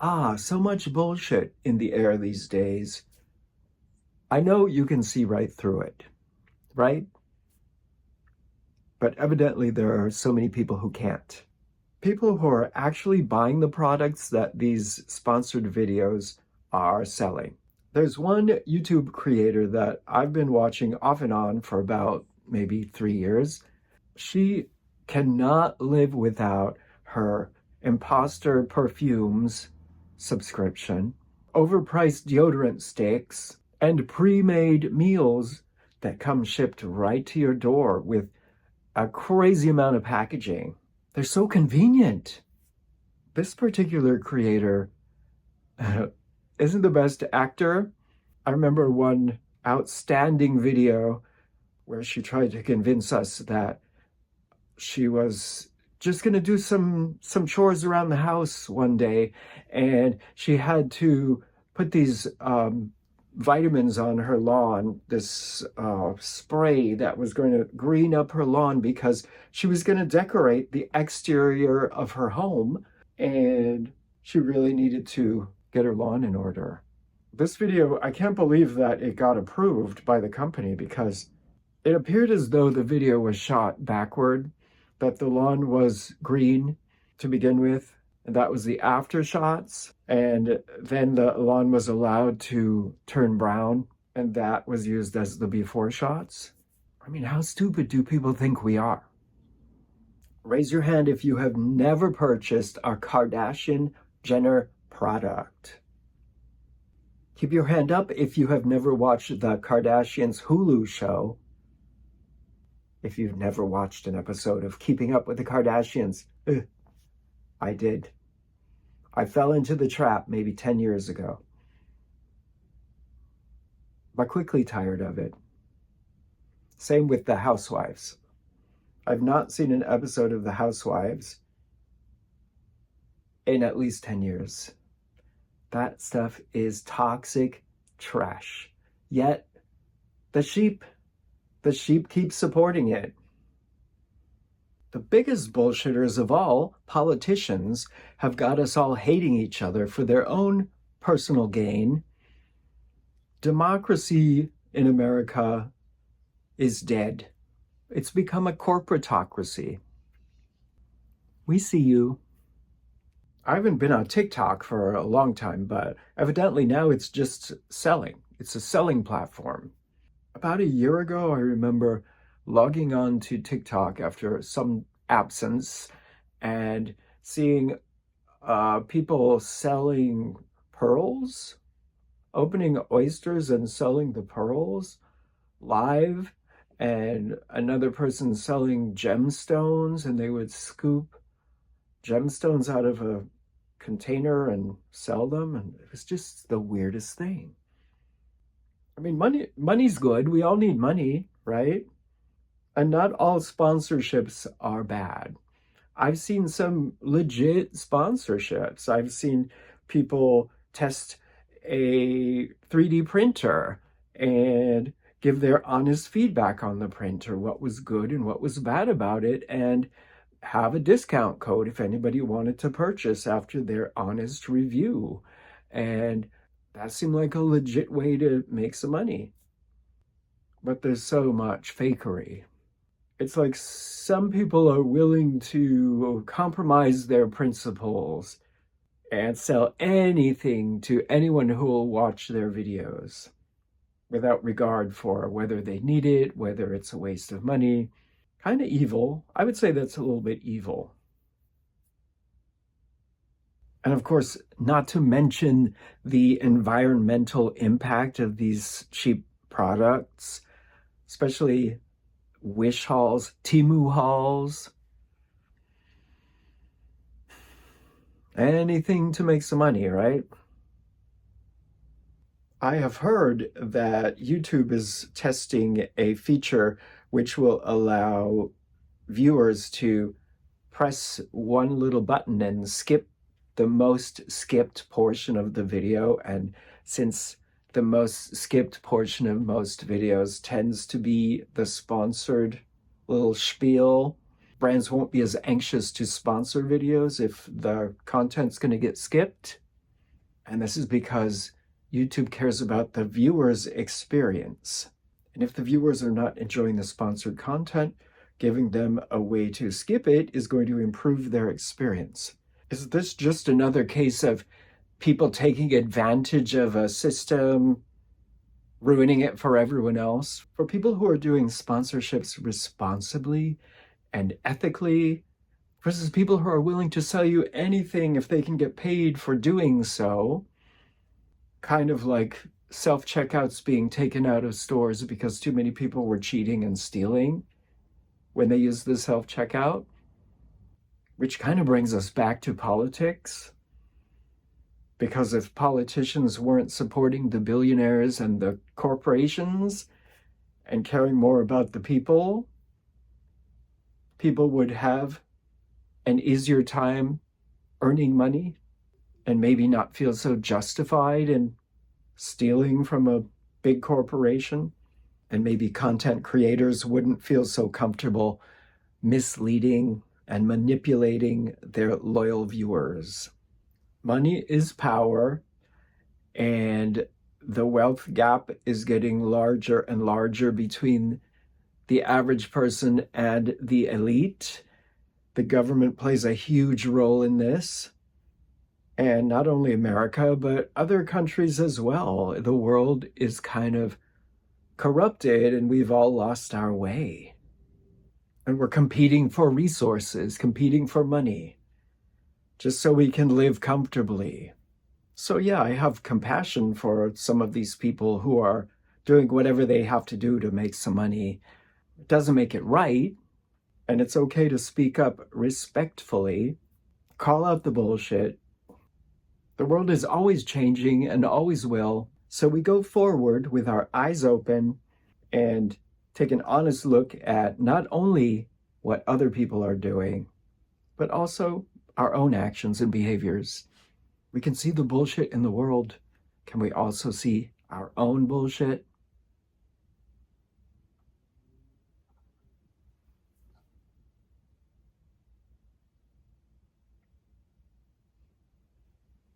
So much bullshit in the air these days. I know you can see right through it, right? But evidently there are so many people who can't. People who are actually buying the products that these sponsored videos are selling. There's one YouTube creator that I've been watching off and on for about maybe 3 years. She cannot live without her imposter perfumes subscription, overpriced deodorant sticks, and pre-made meals that come shipped right to your door with a crazy amount of packaging. They're so convenient. This particular creator isn't the best actor. I remember one outstanding video where she tried to convince us that she was just going to do some chores around the house one day, and she had to put these vitamins on her lawn, this spray that was going to green up her lawn because she was going to decorate the exterior of her home, and she really needed to get her lawn in order. This video, I can't believe that it got approved by the company because it appeared as though the video was shot backward, that the lawn was green to begin with, and that was the after shots, and then the lawn was allowed to turn brown, and that was used as the before shots. I mean, how stupid do people think we are? Raise your hand if you have never purchased a Kardashian-Jenner product. Keep your hand up if you have never watched the Kardashians' Hulu show. If you've never watched an episode of Keeping Up with the Kardashians. I did. I fell into the trap maybe 10 years ago, but quickly tired of it. Same with the Housewives. I've not seen an episode of the Housewives in at least 10 years. That stuff is toxic trash. Yet the sheep keep supporting it. The biggest bullshitters of all, politicians, have got us all hating each other for their own personal gain. Democracy in America is dead. It's become a corporatocracy. We see you. I haven't been on TikTok for a long time, but evidently now it's just selling. It's a selling platform. About a year ago, I remember logging on to TikTok after some absence and seeing people selling pearls, opening oysters and selling the pearls live, and another person selling gemstones, and they would scoop gemstones out of a container and sell them, and it was just the weirdest thing. I mean, money's good. We all need money, right? And not all sponsorships are bad. I've seen some legit sponsorships. I've seen people test a 3D printer and give their honest feedback on the printer, what was good and what was bad about it, and have a discount code if anybody wanted to purchase after their honest review. And that seemed like a legit way to make some money. But there's so much fakery. It's like some people are willing to compromise their principles and sell anything to anyone who will watch their videos without regard for whether they need it, whether it's a waste of money. Kind of evil. I would say that's a little bit evil. And of course, not to mention the environmental impact of these cheap products, especially Wish hauls, Temu hauls. Anything to make some money, right? I have heard that YouTube is testing a feature which will allow viewers to press one little button and skip the most skipped portion of the video. And since the most skipped portion of most videos tends to be the sponsored little spiel, brands won't be as anxious to sponsor videos if the content's going to get skipped. And this is because YouTube cares about the viewer's experience. And if the viewers are not enjoying the sponsored content, giving them a way to skip it is going to improve their experience. Is this just another case of people taking advantage of a system, ruining it for everyone else? For people who are doing sponsorships responsibly and ethically, versus people who are willing to sell you anything if they can get paid for doing so, kind of like self-checkouts being taken out of stores because too many people were cheating and stealing when they used the self-checkout, which kind of brings us back to politics. Because if politicians weren't supporting the billionaires and the corporations and caring more about the people, people would have an easier time earning money and maybe not feel so justified in stealing from a big corporation. And maybe content creators wouldn't feel so comfortable misleading and manipulating their loyal viewers. Money is power, and the wealth gap is getting larger and larger between the average person and the elite. The government plays a huge role in this. And not only America, but other countries as well. The world is kind of corrupted and we've all lost our way. And we're competing for resources, competing for money, just so we can live comfortably. So yeah, I have compassion for some of these people who are doing whatever they have to do to make some money. It doesn't make it right, and it's okay to speak up respectfully, call out the bullshit. The world is always changing and always will, so we go forward with our eyes open and take an honest look at not only what other people are doing, but also our own actions and behaviors. We can see the bullshit in the world. Can we also see our own bullshit?